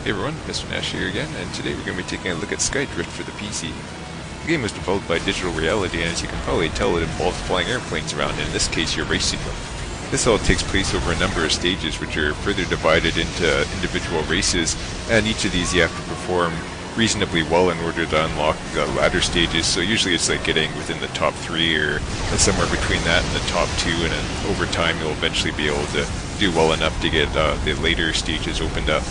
Hey everyone, Mr. Nash here again, and today we're going to be taking a look at SkyDrift for the PC. The game was developed by Digital Reality, and as you can probably tell, it involves flying airplanes around, and in this case you're racing them. This all takes place over a number of stages, which are further divided into individual races, and each of these you have to perform reasonably well in order to unlock the latter stages. So usually it's like getting within the top 3 or somewhere between that and the top 2, and then over time you'll eventually be able to do well enough to get the later stages opened up.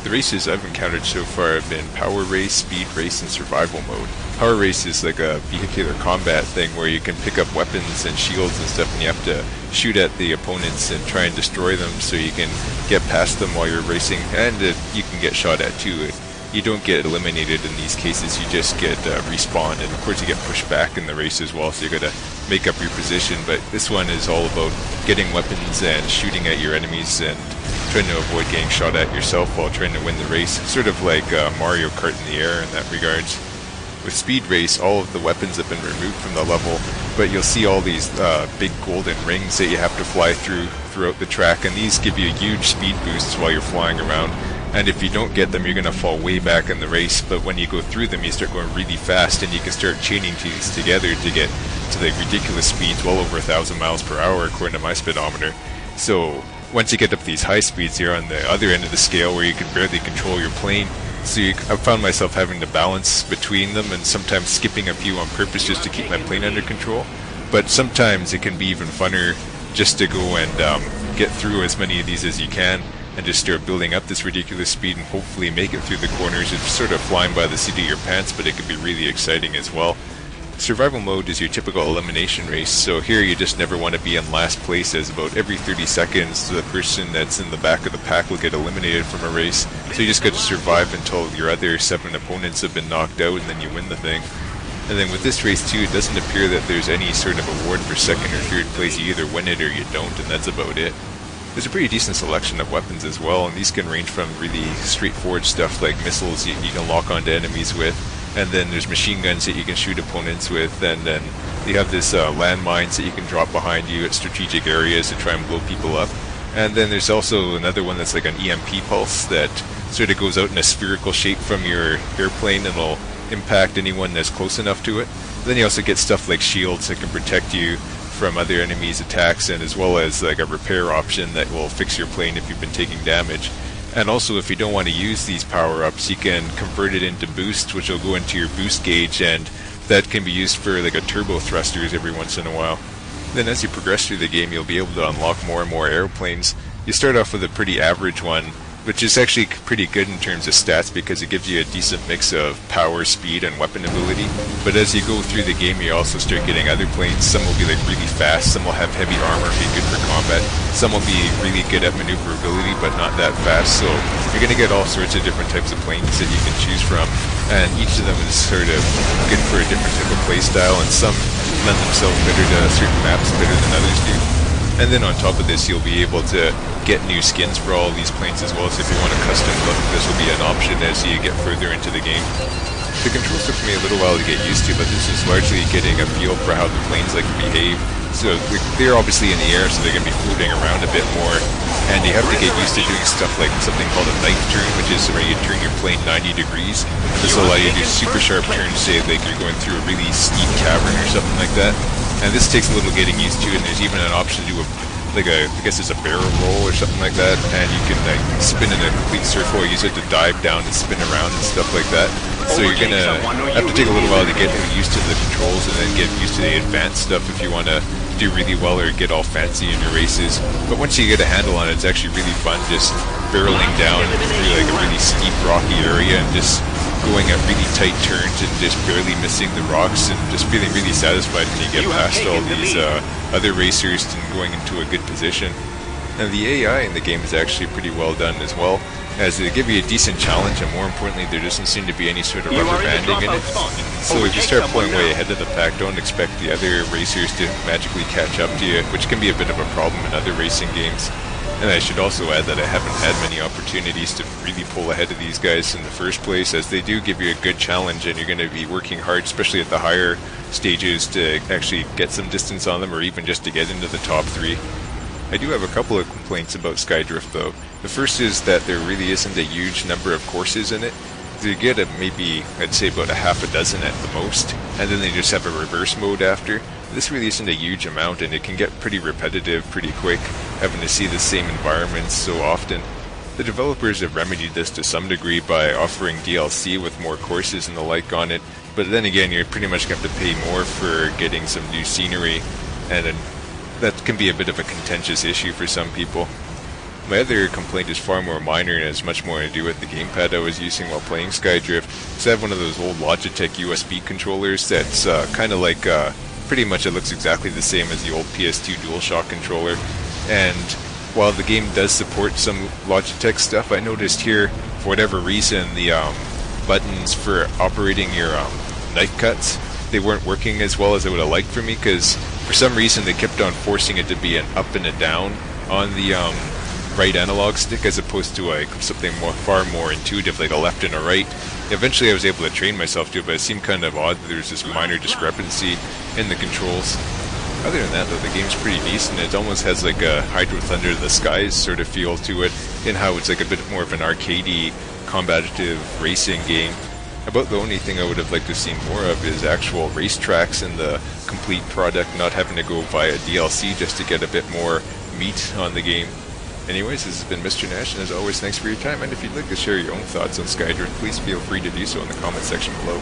The races I've encountered so far have been Power Race, Speed Race, and Survival Mode. Power Race is like a vehicular combat thing where you can pick up weapons and shields and stuff, and you have to shoot at the opponents and try and destroy them so you can get past them while you're racing, and you can get shot at too. You don't get eliminated in these cases, you just get respawned, and of course you get pushed back in the race as well, so you gotta make up your position. But this one is all about getting weapons and shooting at your enemies and trying to avoid getting shot at yourself while trying to win the race. Sort of like Mario Kart in the air in that regards. With Speed Race, all of the weapons have been removed from the level, but you'll see all these big golden rings that you have to fly throughout the track, and these give you huge speed boosts while you're flying around. And if you don't get them, you're going to fall way back in the race, but when you go through them, you start going really fast, and you can start chaining these together to get to the ridiculous speeds, well over 1,000 miles per hour according to my speedometer. So once you get up these high speeds, you're on the other end of the scale where you can barely control your plane. So I found myself having to balance between them and sometimes skipping a few on purpose just to keep my plane under control. But sometimes it can be even funner just to go and get through as many of these as you can and just start building up this ridiculous speed and hopefully make it through the corners. It's sort of flying by the seat of your pants, but it can be really exciting as well. Survival mode is your typical elimination race, so here you just never want to be in last place, as about every 30 seconds the person that's in the back of the pack will get eliminated from a race. So you just got to survive until your other 7 opponents have been knocked out, and then you win the thing. And then with this race too, it doesn't appear that there's any sort of award for 2nd or 3rd place. You either win it or you don't, and that's about it. There's a pretty decent selection of weapons as well, and these can range from really straightforward stuff like missiles you can lock onto enemies with, and then there's machine guns that you can shoot opponents with, and then you have this landmines that you can drop behind you at strategic areas to try and blow people up. And then there's also another one that's like an EMP pulse that sort of goes out in a spherical shape from your airplane and will impact anyone that's close enough to it. Then you also get stuff like shields that can protect you from other enemies' attacks, and as well as like a repair option that will fix your plane if you've been taking damage. And also, if you don't want to use these power-ups, you can convert it into boosts, which will go into your boost gauge, and that can be used for like a turbo thrusters every once in a while. Then as you progress through the game, you'll be able to unlock more and more airplanes. You start off with a pretty average one, which is actually pretty good in terms of stats because it gives you a decent mix of power, speed, and weapon ability. But as you go through the game, you also start getting other planes. Some will be like really fast, some will have heavy armor, be good for combat, some will be really good at maneuverability but not that fast. So you're going to get all sorts of different types of planes that you can choose from, and each of them is sort of good for a different type of playstyle, and some lend themselves better to certain maps better than others do. And then on top of this, you'll be able to get new skins for all of these planes as well, so if you want a custom look, this will be an option as you get further into the game. The controls took me a little while to get used to, but this is largely getting a feel for how the planes like to behave. So they're obviously in the air, so they're going to be floating around a bit more, and you have to get used to doing stuff like something called a knife turn, which is where you turn your plane 90 degrees. This will allow you to do super sharp turns, say like you're going through a really steep cavern or something like that. And this takes a little getting used to, and there's even an option to do I guess it's a barrel roll or something like that, and you can spin in a complete circle, use it to dive down and spin around and stuff like that. So you're going to have to take a little while to get used to the controls and then get used to the advanced stuff if you want to do really well or get all fancy in your races. But once you get a handle on it, it's actually really fun just barreling down through like a really steep rocky area and just going at really tight turns and just barely missing the rocks, and just feeling really satisfied when you get past all these other racers and going into a good position. And the AI in the game is actually pretty well done as well, as they give you a decent challenge, and more importantly there doesn't seem to be any sort of rubber banding in it. So if you start pulling way ahead of the pack, don't expect the other racers to magically catch up to you, which can be a bit of a problem in other racing games. And I should also add that I haven't had many opportunities to really pull ahead of these guys in the first place, as they do give you a good challenge, and you're going to be working hard, especially at the higher stages, to actually get some distance on them, or even just to get into the top 3. I do have a couple of complaints about SkyDrift though. The first is that there really isn't a huge number of courses in it. You get maybe, I'd say about a half a dozen at the most, and then they just have a reverse mode after. This really isn't a huge amount, and it can get pretty repetitive pretty quick, having to see the same environments so often. The developers have remedied this to some degree by offering DLC with more courses and the like on it, but then again you're pretty much going to have to pay more for getting some new scenery, and that can be a bit of a contentious issue for some people. My other complaint is far more minor and has much more to do with the gamepad I was using while playing SkyDrift. So I have one of those old Logitech USB controllers that's kind of like, pretty much it looks exactly the same as the old PS2 DualShock controller. And while the game does support some Logitech stuff, I noticed here, for whatever reason, the buttons for operating your knife cuts, they weren't working as well as I would have liked for me, because for some reason they kept on forcing it to be an up and a down on the right analog stick as opposed to like something far more intuitive like a left and a right. Eventually I was able to train myself to it, but it seemed kind of odd that there's this minor discrepancy in the controls. Other than that though, the game's pretty decent. It almost has like a Hydro Thunder of the Skies sort of feel to it, in how it's like a bit more of an arcadey, combative racing game. About the only thing I would have liked to see more of is actual racetracks in the complete product, not having to go via DLC just to get a bit more meat on the game. Anyways, this has been Mr. Nash, and as always, thanks for your time, and if you'd like to share your own thoughts on SkyDrift, please feel free to do so in the comment section below.